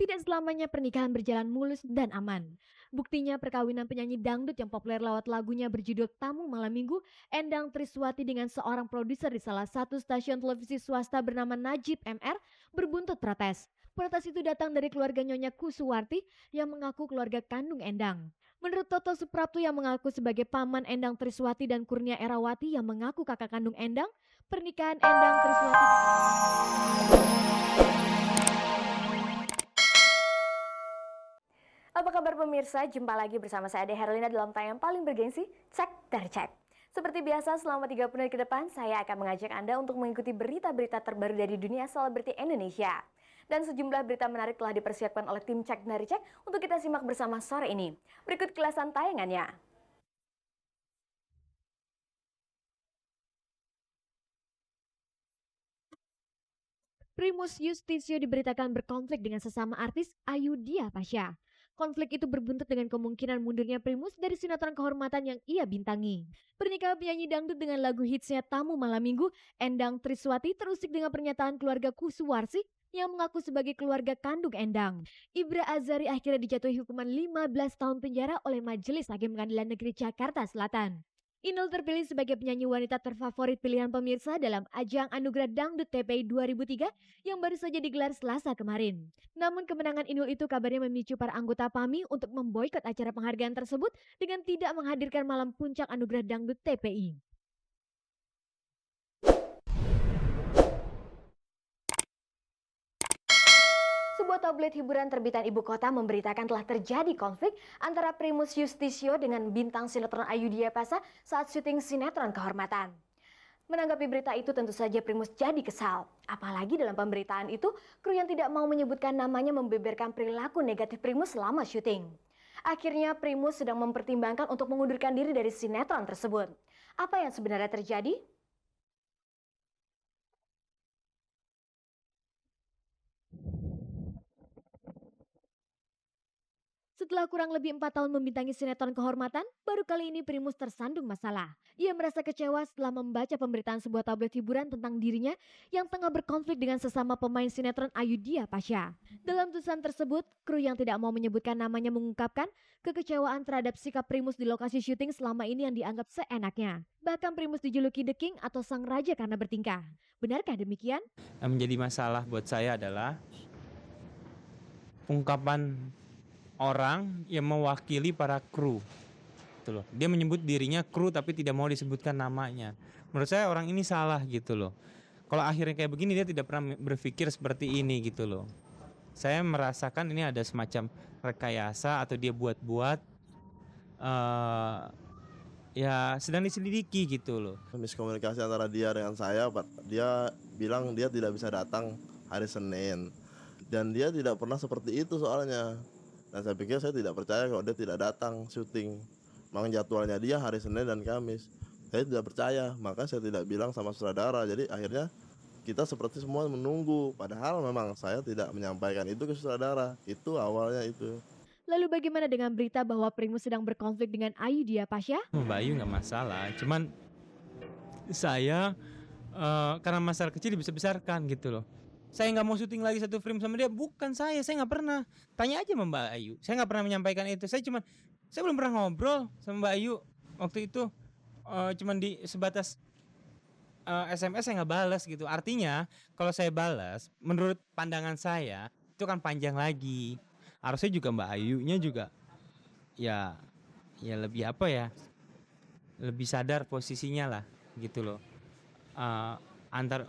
Tidak selamanya pernikahan berjalan mulus dan aman. Buktinya perkawinan penyanyi dangdut yang populer lewat lagunya berjudul Tamu Malam Minggu, Endang Triswati dengan seorang produser di salah satu stasiun televisi swasta bernama Najib MR berbuntut protes. Protes itu datang dari keluarga Nyonya Kusuwarti yang mengaku keluarga kandung Endang. Menurut Toto Suprapto yang mengaku sebagai paman Endang Triswati dan Kurnia Erawati yang mengaku kakak kandung Endang, pernikahan Endang Triswati. Apa kabar pemirsa? Jumpa lagi bersama saya Ade Herlina dalam tayangan paling bergengsi, Cek dari Cek. Seperti biasa, selama 30 menit ke depan, saya akan mengajak Anda untuk mengikuti berita-berita terbaru dari dunia selebriti Indonesia. Dan sejumlah berita menarik telah dipersiapkan oleh tim Cek dari Cek untuk kita simak bersama sore ini. Berikut kilasan tayangannya. Primus Yustisio diberitakan berkonflik dengan sesama artis Ayudhya Pasha. Konflik itu berbuntut dengan kemungkinan mundurnya Primus dari sinetron kehormatan yang ia bintangi. Pernikahan penyanyi dangdut dengan lagu hitsnya Tamu Malam Minggu, Endang Triswati terusik dengan pernyataan keluarga Kusuwarsi yang mengaku sebagai keluarga kandung Endang. Ibra Azari akhirnya dijatuhi hukuman 15 tahun penjara oleh Majelis Hakim Pengadilan Negeri Jakarta Selatan. Inul terpilih sebagai penyanyi wanita terfavorit pilihan pemirsa dalam ajang Anugerah Dangdut TPI 2003 yang baru saja digelar Selasa kemarin. Namun kemenangan Inul itu kabarnya memicu para anggota PAMI untuk memboikot acara penghargaan tersebut dengan tidak menghadirkan malam puncak Anugerah Dangdut TPI. Sebuah tabloid hiburan terbitan ibu kota memberitakan telah terjadi konflik antara Primus Yustisio dengan bintang sinetron Ayudhya Pasha saat syuting sinetron kehormatan. Menanggapi berita itu tentu saja Primus jadi kesal. Apalagi dalam pemberitaan itu, kru yang tidak mau menyebutkan namanya membeberkan perilaku negatif Primus selama syuting. Akhirnya Primus sedang mempertimbangkan untuk mengundurkan diri dari sinetron tersebut. Apa yang sebenarnya terjadi? Setelah kurang lebih 4 tahun membintangi sinetron kehormatan, baru kali ini Primus tersandung masalah. Ia merasa kecewa setelah membaca pemberitaan sebuah tabloid hiburan tentang dirinya yang tengah berkonflik dengan sesama pemain sinetron Ayudhya Pasha. Dalam tulisan tersebut, kru yang tidak mau menyebutkan namanya mengungkapkan kekecewaan terhadap sikap Primus di lokasi syuting selama ini yang dianggap seenaknya. Bahkan Primus dijuluki The King atau Sang Raja karena bertingkah. Benarkah demikian? Yang menjadi masalah buat saya adalah ungkapan orang yang mewakili para kru. Gitu loh. Dia menyebut dirinya kru tapi tidak mau disebutkan namanya. Menurut saya orang ini salah gitu loh. Kalau akhirnya kayak begini dia tidak pernah berpikir seperti ini gitu loh. Saya merasakan ini ada semacam rekayasa atau dia buat-buat ya sedang diselidiki gitu loh. Miskomunikasi antara dia dengan saya, dia bilang dia tidak bisa datang hari Senin. Dan dia tidak pernah seperti itu soalnya. Dan saya pikir saya tidak percaya kalau dia tidak datang syuting. Memang jadwalnya dia hari Senin dan Kamis. Saya tidak percaya, maka saya tidak bilang sama sutradara. Jadi akhirnya kita seperti semua menunggu. Padahal memang saya tidak menyampaikan itu ke sutradara. Itu awalnya itu. Lalu bagaimana dengan berita bahwa Primus sedang berkonflik dengan Ayudhya Pasha? Mbak Ayu nggak masalah, cuman saya karena masalah kecil dibesar-besarkan gitu loh. Saya nggak mau syuting lagi satu frame sama dia, bukan saya nggak pernah. Tanya aja sama Mbak Ayu, saya nggak pernah menyampaikan itu. Saya belum pernah ngobrol sama Mbak Ayu waktu itu, cuman di sebatas SMS saya nggak balas gitu. Artinya kalau saya balas, menurut pandangan saya itu kan panjang lagi. Harusnya juga Mbak Ayunya juga ya lebih apa ya, lebih sadar posisinya lah gitu loh.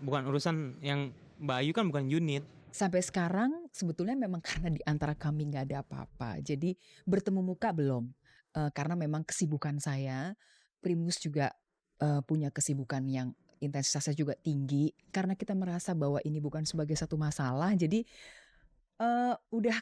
Bukan urusan yang Mbak Ayu kan bukan unit. Sampai sekarang sebetulnya memang karena di antara kami nggak ada apa-apa. Jadi bertemu muka belum. Karena memang kesibukan saya, Primus juga punya kesibukan yang intensitasnya juga tinggi. Karena kita merasa bahwa ini bukan sebagai satu masalah, jadi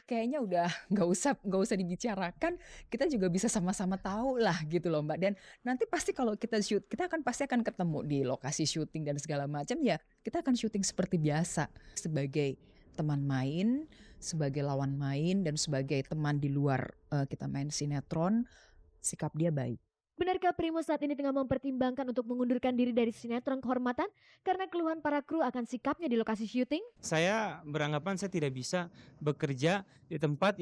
kayaknya udah nggak usah dibicarakan. Kita juga bisa sama-sama tahu lah gitu loh Mbak. Dan nanti pasti kalau kita shoot, kita pasti akan ketemu di lokasi syuting dan segala macam ya. Kita akan syuting seperti biasa sebagai teman main, sebagai lawan main dan sebagai teman di luar kita main sinetron. Sikap dia baik. Benarkah Primus saat ini tengah mempertimbangkan untuk mengundurkan diri dari sinetron kehormatan karena keluhan para kru akan sikapnya di lokasi syuting? Saya beranggapan saya tidak bisa bekerja di tempat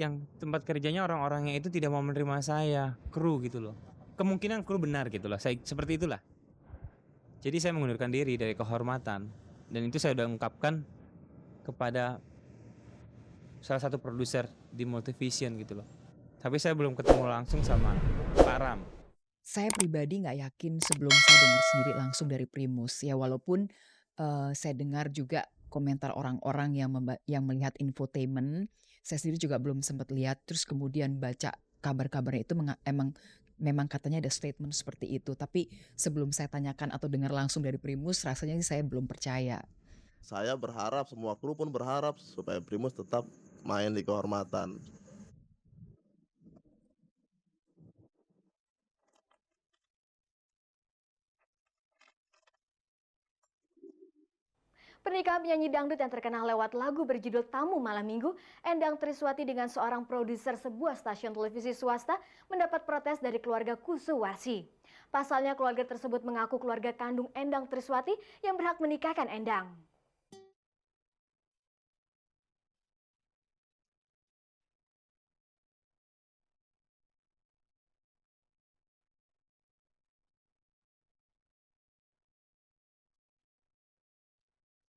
kerjanya orang-orang yang itu tidak mau menerima saya, kru gitu loh. Kemungkinan kru benar gitu loh, seperti itulah. Jadi saya mengundurkan diri dari kehormatan, dan itu saya udah ungkapkan kepada salah satu produser di Multivision gitu loh. Tapi saya belum ketemu langsung sama Pak Ram. Saya pribadi nggak yakin sebelum saya dengar sendiri langsung dari Primus ya, walaupun saya dengar juga komentar orang-orang yang melihat infotainment. Saya sendiri juga belum sempat lihat, terus kemudian baca kabar-kabarnya itu memang katanya ada statement seperti itu. Tapi sebelum saya tanyakan atau dengar langsung dari Primus, rasanya sih saya belum percaya. Saya berharap, semua kru pun berharap supaya Primus tetap main di kehormatan. Pernikahan penyanyi dangdut yang terkenal lewat lagu berjudul Tamu Malam Minggu, Endang Triswati dengan seorang produser sebuah stasiun televisi swasta mendapat protes dari keluarga Kusuwarsi. Pasalnya keluarga tersebut mengaku keluarga kandung Endang Triswati yang berhak menikahkan Endang.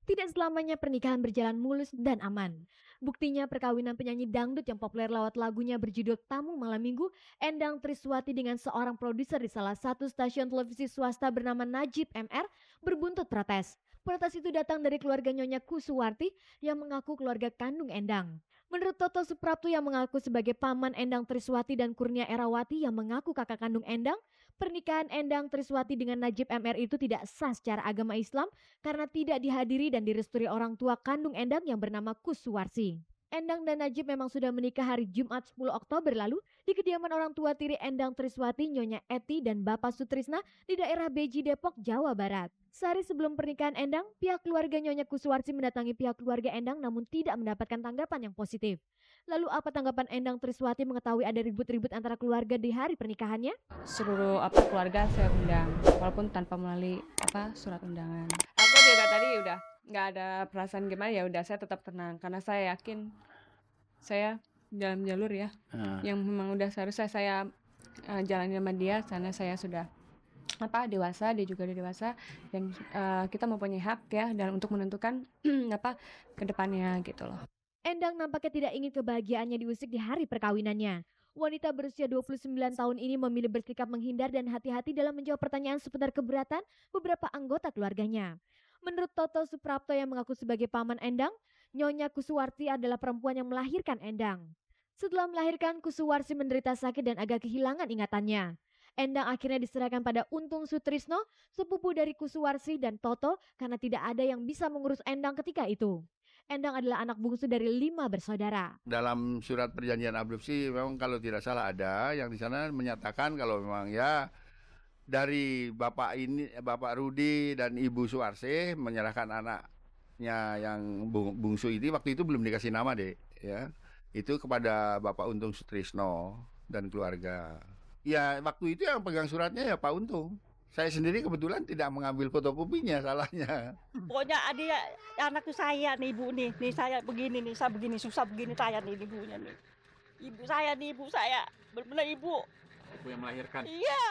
Tidak selamanya pernikahan berjalan mulus dan aman. Buktinya perkawinan penyanyi dangdut yang populer lewat lagunya berjudul Tamu Malam Minggu, Endang Triswati dengan seorang produser di salah satu stasiun televisi swasta bernama Najib MR berbuntut protes. Protes itu datang dari keluarga Nyonya Kusuwarti yang mengaku keluarga kandung Endang. Menurut Toto Suprapto yang mengaku sebagai paman Endang Triswati dan Kurnia Erawati yang mengaku kakak kandung Endang, pernikahan Endang Triswati dengan Najib MR itu tidak sah secara agama Islam karena tidak dihadiri dan direstui orang tua kandung Endang yang bernama Kusuwarsi. Endang dan Najib memang sudah menikah hari Jumat 10 Oktober lalu di kediaman orang tua tiri Endang Triswati, Nyonya Eti dan Bapak Sutrisna di daerah Beji, Depok, Jawa Barat. Sehari sebelum pernikahan Endang, pihak keluarga Nyonya Kusuwarsi mendatangi pihak keluarga Endang namun tidak mendapatkan tanggapan yang positif. Lalu apa tanggapan Endang Triswati mengetahui ada ribut-ribut antara keluarga di hari pernikahannya? Seluruh keluarga saya undang walaupun tanpa melalui surat undangan. Aku juga tadi udah nggak ada perasaan gimana, ya udah saya tetap tenang karena saya yakin saya dalam jalur ya yang memang udah seharusnya saya jalani sama dia karena saya sudah dewasa, dia juga udah dewasa dan kita mempunyai hak ya dan untuk menentukan ke depannya gitu loh. Endang nampaknya tidak ingin kebahagiaannya diusik di hari perkawinannya. Wanita berusia 29 tahun ini memilih bersikap menghindar dan hati-hati dalam menjawab pertanyaan seputar keberatan beberapa anggota keluarganya. Menurut Toto Suprapto yang mengaku sebagai paman Endang, Nyonya Kusuwarti adalah perempuan yang melahirkan Endang. Setelah melahirkan, Kusuwarsi menderita sakit dan agak kehilangan ingatannya. Endang akhirnya diserahkan pada Untung Sutrisno, sepupu dari Kusuwarsi dan Toto karena tidak ada yang bisa mengurus Endang ketika itu. Endang adalah anak bungsu dari 5 bersaudara. Dalam surat perjanjian adopsi memang kalau tidak salah ada yang di sana menyatakan kalau memang ya dari Bapak Rudi dan Ibu Suwarsi menyerahkan anaknya yang bungsu ini, waktu itu belum dikasih nama deh ya, itu kepada Bapak Untung Sutrisno dan keluarga. Ya waktu itu yang pegang suratnya ya Pak Untung. Saya sendiri kebetulan tidak mengambil fotokopinya, salahnya. Pokoknya adik anak saya nih ibu nih saya begini nih, saya begini susah begini saya nih ibunya nih. Ibu saya, benar-benar ibu. Ibu yang melahirkan. Iya,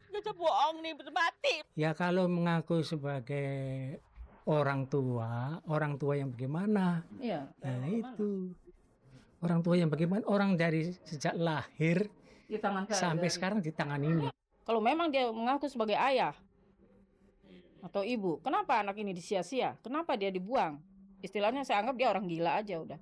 dia bohong nih, mati. Ya kalau mengaku sebagai orang tua yang bagaimana? Iya. Nah itu, orang tua yang bagaimana? Orang dari sejak lahir Di tangan sampai sekarang di tangan ini. Kalau memang dia mengaku sebagai ayah atau ibu, kenapa anak ini disia-sia? Kenapa dia dibuang? Istilahnya saya anggap dia orang gila aja udah.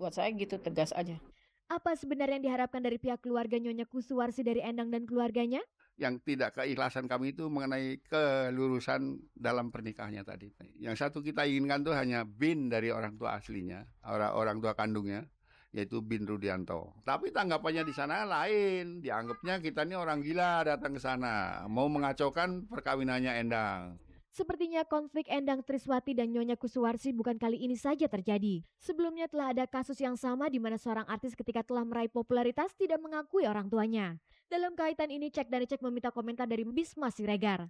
Buat saya gitu, tegas aja. Apa sebenarnya yang diharapkan dari pihak keluarga Nyonya Kusuwarsi dari Endang dan keluarganya? Yang tidak keikhlasan kami itu mengenai kelurusan dalam pernikahannya tadi. Yang satu kita inginkan tuh hanya bin dari orang tua aslinya, orang tua kandungnya, yaitu Bin Rudianto. Tapi tanggapannya di sana lain, dianggapnya kita ini orang gila datang ke sana, mau mengacaukan perkawinannya Endang. Sepertinya konflik Endang Triswati dan Nyonya Kusuwarsi bukan kali ini saja terjadi. Sebelumnya telah ada kasus yang sama di mana seorang artis ketika telah meraih popularitas tidak mengakui orang tuanya. Dalam kaitan ini, Cek dari Cek meminta komentar dari Bisma Siregar.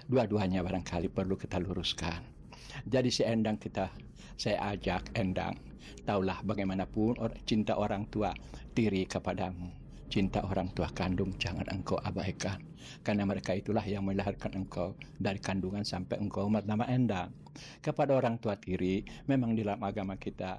Dua-duanya barangkali perlu kita luruskan. Jadi si Endang saya ajak Endang, taulah bagaimanapun cinta orang tua tiri kepadamu. Cinta orang tua kandung jangan engkau abaikan. Karena mereka itulah yang melahirkan engkau dari kandungan sampai engkau bernama Endang. Kepada orang tua tiri, memang di dalam agama kita